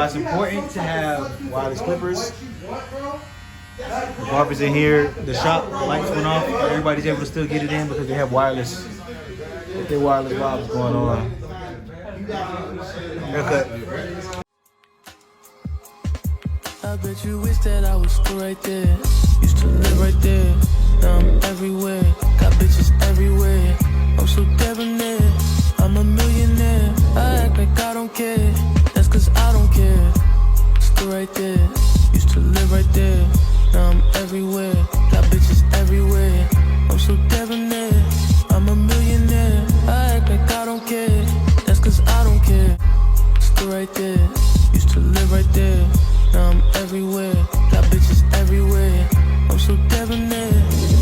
why it's important to have wireless clippers. The barbers in here, the shop lights went off, but everybody's able to still get it in because they have wireless. Get their wireless vibes going on. Haircut. I bet you wish that I was still right there. Used to live right there. Now I'm everywhere. Got bitches everywhere. I'm so debonair. I'm a millionaire. I act like I don't care. That's cause I don't care. Still right there. Used to live right there. Now I'm everywhere. Got bitches everywhere. I'm so debonair. I'm a millionaire. I act like I don't care. That's cause I don't care. Still right there. Used to live right there. Now I'm everywhere. Got bitches everywhere. I'm so debonair.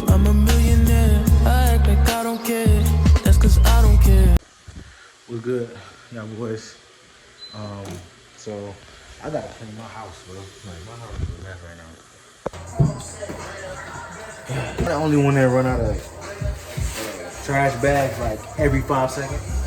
I'm a millionaire. I act like I don't care. That's cause I don't care. We're good, y'all boys. So I gotta clean my house, bro. Like my house is a mess right now. I'm the only one that run out of trash bags like every 5 seconds.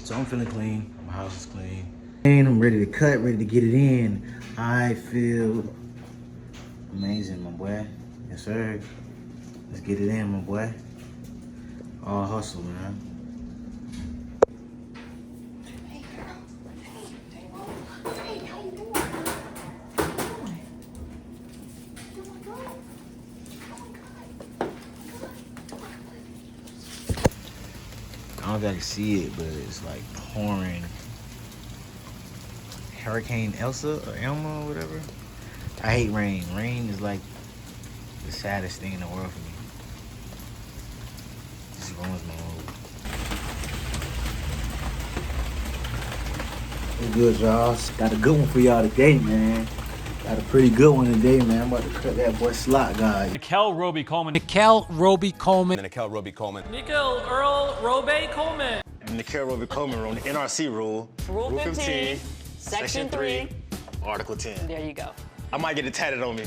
So I'm feeling clean. My house is clean. And I'm ready to cut, ready to get it in. I feel amazing, my boy. Yes, sir. Let's get it in, my boy. All hustle, man. Hey, girl. Hey, how you doing? Doing good? I don't know if I can see it, but it's like pouring. Hurricane Elsa or Elma or whatever. I hate rain. Rain is like the saddest thing in the world for me. It just ruins my mood. It's good, y'all. Got a good one for y'all today, man. Got a pretty good one today, man. I'm about to cut that boy slot guy. Nickell Robey Coleman. Nickell Robey Coleman. Nickell Robey Coleman. Nickell Robey Coleman. Nickell Robey Coleman on the NRC rule. Rule 15, Section 3, Article 10. There you go. I might get it tatted on me.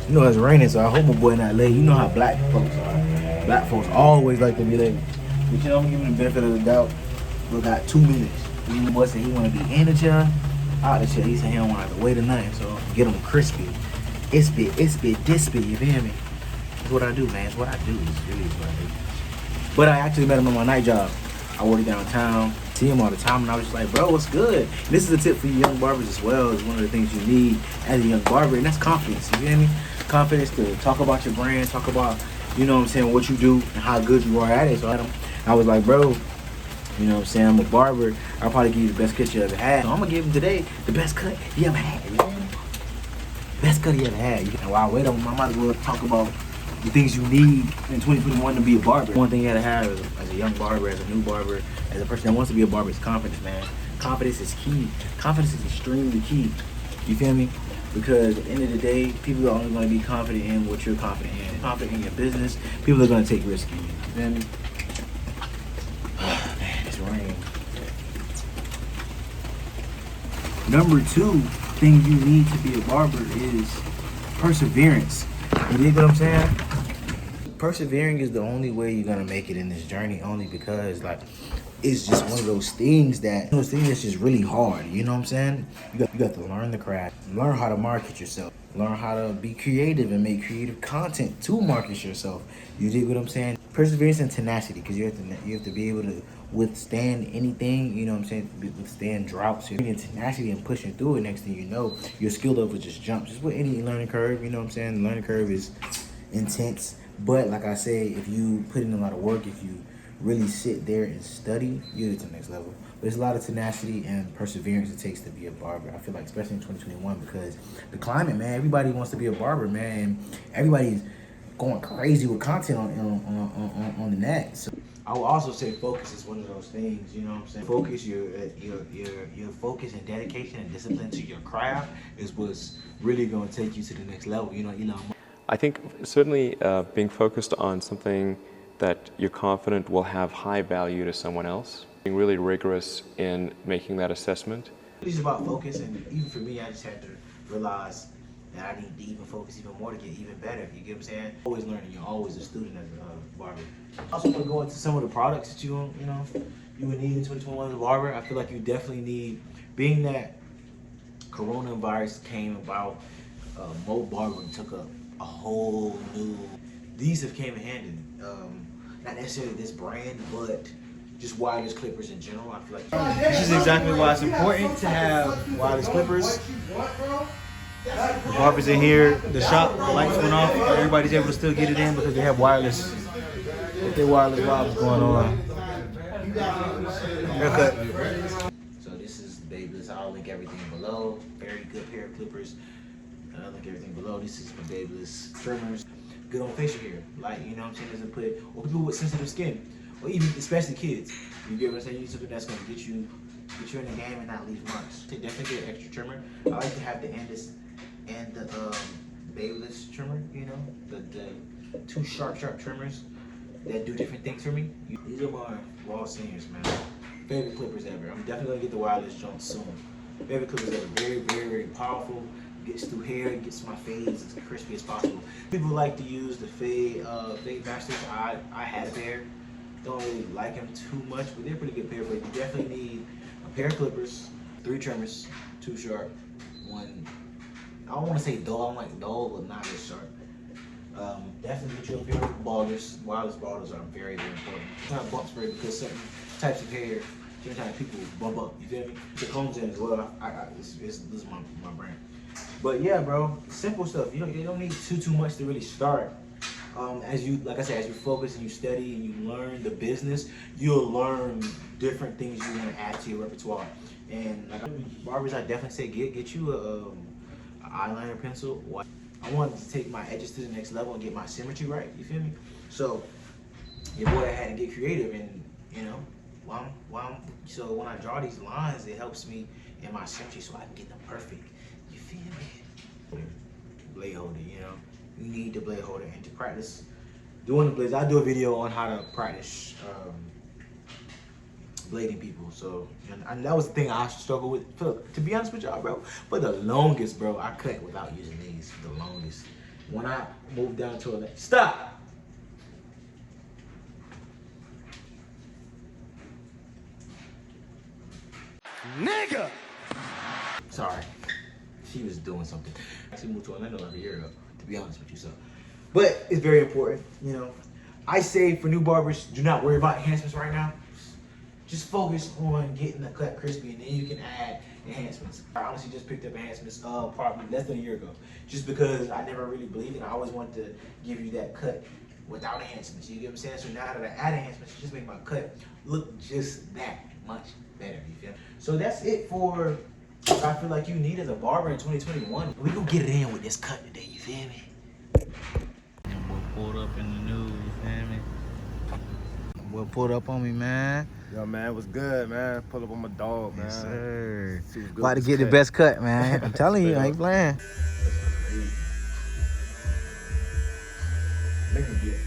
You know it's raining, so I hope my boy not late. You know how black folks are. Black folks always like to be late. But you know, I'm giving him the benefit of the doubt. We got 2 minutes. The boy said he want to be in the chair, out the chair. He said he don't want to have to wait a night, so get him crispy. It's bit, this bit, you feel me? That's what I do, man. It's what I do. It's really what I do. But I actually met him on my night job. I work downtown, see him all the time, and I was just like, bro, what's good? And this is a tip for you young barbers as well. It's one of the things you need as a young barber, and that's confidence, you feel me? Confidence to talk about your brand, talk about, you know what I'm saying, what you do and how good you are at it. So I was like, bro, you know what I'm saying, I'm a barber. I'll probably give you the best cut you ever had. So I'm gonna give him today the best cut he ever had, you know? Best cut he ever had. And while I wait on him, I might as well talk about the things you need in 2021 to be a barber. One thing you gotta have as a young barber, as a new barber, as a person that wants to be a barber is confidence, man. Confidence is key. Confidence is extremely key. You feel me? Because at the end of the day, people are only gonna be confident in what you're confident in. Confident in your business, people are gonna take risks in you. You feel me? Oh, man, it's raining. Number 2 thing you need to be a barber is perseverance. You dig what I'm saying? Persevering is the only way you're gonna make it in this journey, only because like it's just one of those things that's just really hard. You know what I'm saying? You got to learn the craft, learn how to market yourself, learn how to be creative and make creative content to market yourself. You dig what I'm saying? Perseverance and tenacity, because you have to be able to withstand anything. You know what I'm saying? Withstand droughts. You're getting tenacity and pushing through it. Next thing you know, your skill level just jumps. Just with any learning curve. You know what I'm saying? The learning curve is intense. But like I say, if you put in a lot of work, if you really sit there and study, you get to the next level. But there's a lot of tenacity and perseverance it takes to be a barber. I feel like, especially in 2021, because the climate, man, everybody wants to be a barber, man. And everybody's going crazy with content on the net. So I will also say focus is one of those things, you know what I'm saying? Focus, your focus and dedication and discipline to your craft is what's really going to take you to the next level. You know, I think certainly being focused on something that you're confident will have high value to someone else, being really rigorous in making that assessment. It's about focus, and even for me, I just had to realize that I need to even focus even more to get even better. You get what I'm saying? Always learning. You're always a student as a barber. I also want to go into some of the products that you would need in 2021 as a barber. I feel like you definitely need, being that coronavirus came about, mobile barbering took up a whole new. These have came in handy. Not necessarily this brand, but just wireless clippers in general. I feel like this is exactly why it's important to have wireless clippers. The barbers in here, the shop lights went off, but everybody's able to still get it in because they have wireless. If they wireless vibes going on. Haircut. So this is Babyliss. I'll link everything below. Very good pair of clippers. I'll link everything below. This is from Babyliss trimmers. Good on facial hair. Like, you know what I'm saying? Doesn't put, or people with sensitive skin, or even especially kids. You get what I'm saying? You need something that's gonna get you in the game and not leave marks. So definitely get an extra trimmer. I like to have the Andis and the Babyliss trimmer. You know, the two sharp trimmers that do different things for me. These are my Wahls Seniors, man. Favorite clippers ever. I'm definitely gonna get the wireless joint soon. Favorite clippers ever. Very, very, very powerful. Gets through hair, gets my fades as crispy as possible. People like to use the fade masters. I had a pair. Don't really like them too much, but they're a pretty good pair. But you definitely need a pair of clippers, 3 trimmers, 2 sharp, 1. I don't want to say dull. I'm like dull, but not as sharp. Definitely get you a pair of balders. Wireless balders are very, very important. It's not bump spray because certain types of hair, different types of people bump up. You feel me? The combs in as well. This is my brand. But yeah, bro, simple stuff. You don't need too much to really start. As you, like I said, as you focus and you study and you learn the business, you'll learn different things you want to add to your repertoire. And like barbers, I definitely say get you a eyeliner pencil. I wanted to take my edges to the next level and get my symmetry right. You feel me? So your boy had to get creative, and you know, so when I draw these lines, it helps me in my symmetry so I can get them perfect. You feel me? Blade holder, you know. You need the blade holder, and to practice doing the blades, I do a video on how to practice blading people. So, and that was the thing I struggled with. To be honest with y'all, bro, for the longest, bro, I cut without using these. For the longest. When I moved down to a stop. Nigga. Sorry, she was doing something. She moved to Orlando like a year ago. To be honest with you, so. But it's very important, you know. I say for new barbers, do not worry about enhancements right now. Just focus on getting the cut crispy, and then you can add enhancements. I honestly just picked up enhancements probably less than a year ago, just because I never really believed it. I always wanted to give you that cut without enhancements. You get what I'm saying? So now that I add enhancements, just make my cut look just that much better. You feel me? So that's it for what I feel like you need as a barber in 2021. We gonna get it in with this cut today. You feel me? Boy pulled up in the news. You feel me? Boy pulled up on me, man. Yo, man, what's good, man? Pull up on my dog, man. Yes, sir. About to get the best cut, man. I'm telling you, I ain't playing.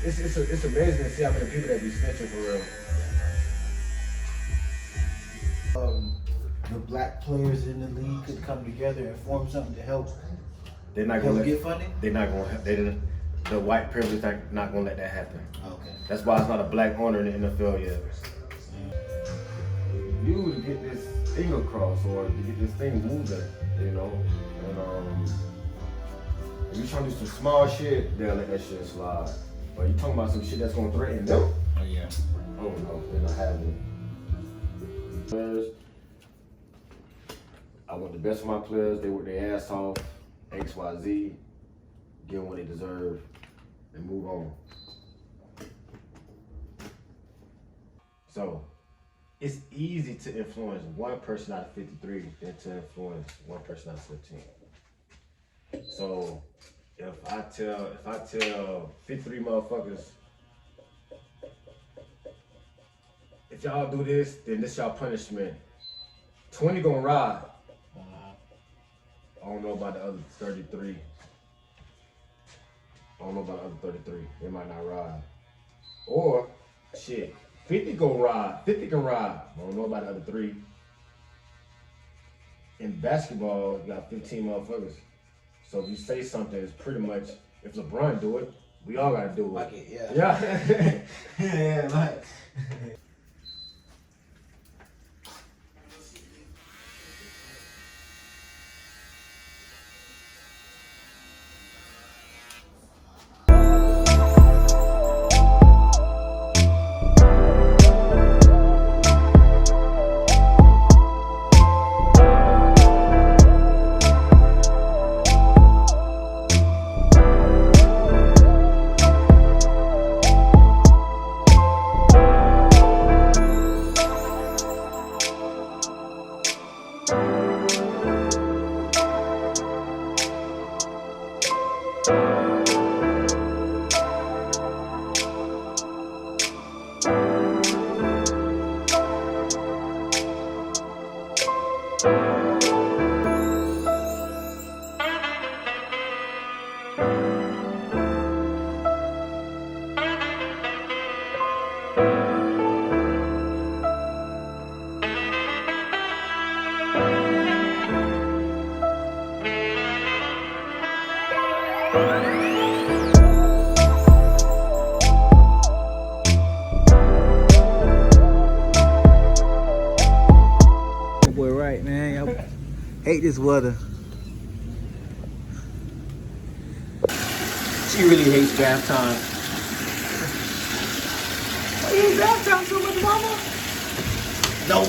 It's amazing to see how many people that be snitching for real. The black players in the league could come together and form something to help. They're not gonna get funding. They're not gonna. The white privilege not gonna let that happen. Okay. That's why it's not a black owner in the NFL yet. You to get this thing across, or to get this thing moving, you know. And if you trying to do some small shit, they'll let that shit slide. But you talking about some shit that's gonna threaten them? Oh yeah. I don't know. They're not having it. I want the best for my players. They work their ass off. X, Y, Z. Give them what they deserve and move on. So, it's easy to influence one person out of 53 than to influence one person out of 15. So, if I tell 53 motherfuckers, if y'all do this, then this y'all punishment. 20 gonna ride. I don't know about the other 33. I don't know about the other 33. They might not ride. Or, shit, 50 can ride. 50 can ride. I don't know about the other 3. In basketball, you got 15 motherfuckers. So if you say something, it's pretty much, if LeBron do it, we all gotta do it. Like it, yeah. Yeah. Yeah, like. Boy, right, man. I hate this weather. She really hates draft time. Why you hate draft time so much, mama? No,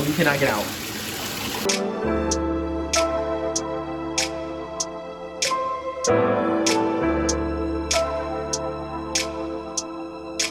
you cannot get out.